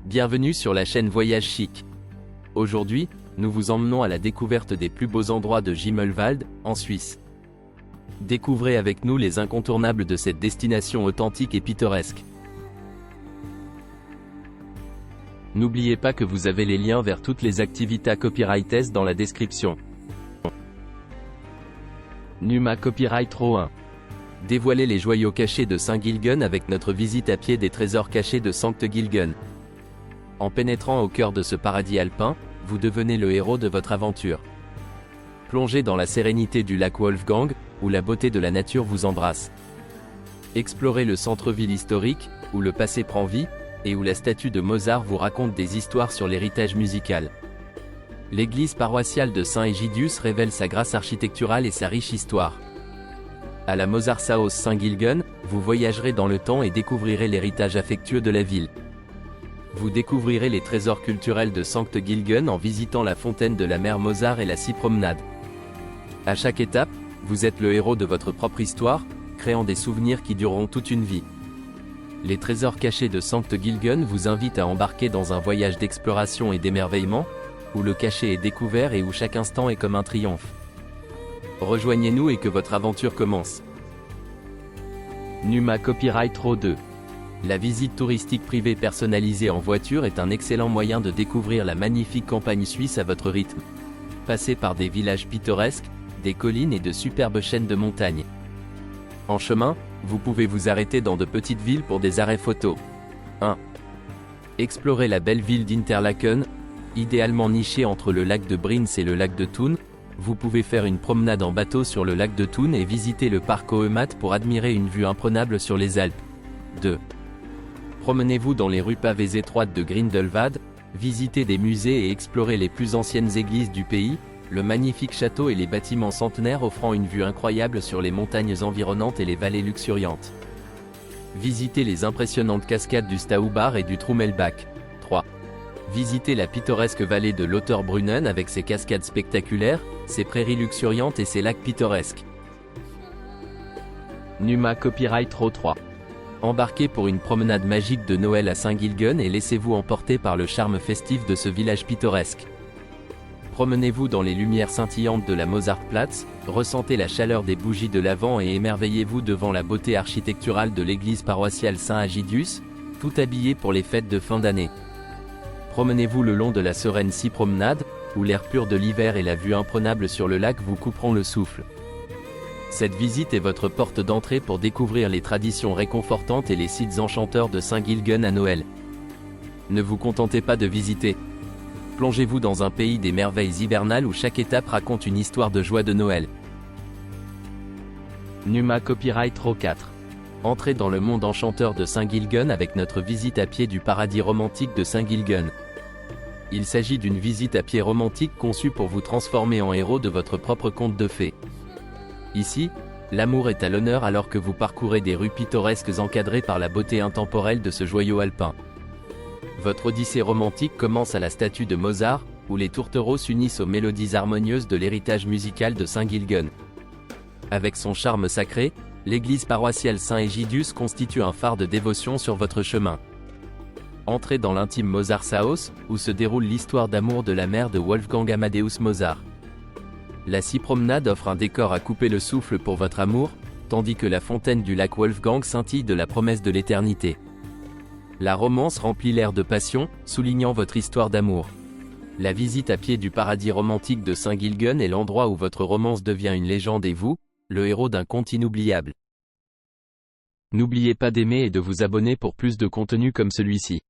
Bienvenue sur la chaîne Voyage Chic. Aujourd'hui, nous vous emmenons à la découverte des plus beaux endroits de Gimmelwald, en Suisse. Découvrez avec nous les incontournables de cette destination authentique et pittoresque. N'oubliez pas que vous avez les liens vers toutes les activités copyrightes dans la description. Numa Copyright Row 1. Dévoilez les joyaux cachés de Saint-Gilgen avec notre visite à pied des trésors cachés de Sankt Gilgen. En pénétrant au cœur de ce paradis alpin, vous devenez le héros de votre aventure. Plongez dans la sérénité du lac Wolfgang, où la beauté de la nature vous embrasse. Explorez le centre-ville historique, où le passé prend vie, et où la statue de Mozart vous raconte des histoires sur l'héritage musical. L'église paroissiale de Saint-Egidius révèle sa grâce architecturale et sa riche histoire. À la Mozartshaus Saint-Gilgen, vous voyagerez dans le temps et découvrirez l'héritage affectueux de la ville. Vous découvrirez les trésors culturels de Sankt Gilgen en visitant la fontaine de la mère Mozart et la scie promenade. À chaque étape, vous êtes le héros de votre propre histoire, créant des souvenirs qui dureront toute une vie. Les trésors cachés de Sankt Gilgen vous invitent à embarquer dans un voyage d'exploration et d'émerveillement, où le cachet est découvert et où chaque instant est comme un triomphe. Rejoignez-nous et que votre aventure commence. Numa Copyright Row 2. La visite touristique privée personnalisée en voiture est un excellent moyen de découvrir la magnifique campagne suisse à votre rythme. Passez par des villages pittoresques, des collines et de superbes chaînes de montagnes. En chemin, vous pouvez vous arrêter dans de petites villes pour des arrêts photos. 1. Explorez la belle ville d'Interlaken. Idéalement nichée entre le lac de Briens et le lac de Thun, vous pouvez faire une promenade en bateau sur le lac de Thun et visiter le parc Oemat pour admirer une vue imprenable sur les Alpes. 2. Promenez-vous dans les rues pavées étroites de Grindelwald, visitez des musées et explorez les plus anciennes églises du pays, le magnifique château et les bâtiments centenaires offrant une vue incroyable sur les montagnes environnantes et les vallées luxuriantes. Visitez les impressionnantes cascades du Staubar et du Trummelbach. 3. Visitez la pittoresque vallée de Lauterbrunnen avec ses cascades spectaculaires, ses prairies luxuriantes et ses lacs pittoresques. Numa Copyright Row 3. Embarquez pour une promenade magique de Noël à Saint-Gilgen et laissez-vous emporter par le charme festif de ce village pittoresque. Promenez-vous dans les lumières scintillantes de la Mozartplatz, ressentez la chaleur des bougies de l'Avent et émerveillez-vous devant la beauté architecturale de l'église paroissiale Saint-Agidius, tout habillé pour les fêtes de fin d'année. Promenez-vous le long de la sereine scie promenade, où l'air pur de l'hiver et la vue imprenable sur le lac vous couperont le souffle. Cette visite est votre porte d'entrée pour découvrir les traditions réconfortantes et les sites enchanteurs de Saint-Gilgen à Noël. Ne vous contentez pas de visiter. Plongez-vous dans un pays des merveilles hivernales où chaque étape raconte une histoire de joie de Noël. Numa Copyright Row 4. Entrez dans le monde enchanteur de Saint-Gilgen avec notre visite à pied du paradis romantique de Saint-Gilgen. Il s'agit d'une visite à pied romantique conçue pour vous transformer en héros de votre propre conte de fées. Ici, l'amour est à l'honneur alors que vous parcourez des rues pittoresques encadrées par la beauté intemporelle de ce joyau alpin. Votre odyssée romantique commence à la statue de Mozart, où les tourtereaux s'unissent aux mélodies harmonieuses de l'héritage musical de Saint-Gilgen. Avec son charme sacré, l'église paroissiale Saint-Egidius constitue un phare de dévotion sur votre chemin. Entrez dans l'intime Mozartshaus, où se déroule l'histoire d'amour de la mère de Wolfgang Amadeus Mozart. La scie promenade offre un décor à couper le souffle pour votre amour, tandis que la fontaine du lac Wolfgang scintille de la promesse de l'éternité. La romance remplit l'air de passion, soulignant votre histoire d'amour. La visite à pied du paradis romantique de Saint-Gilgen est l'endroit où votre romance devient une légende et vous, le héros d'un conte inoubliable. N'oubliez pas d'aimer et de vous abonner pour plus de contenu comme celui-ci.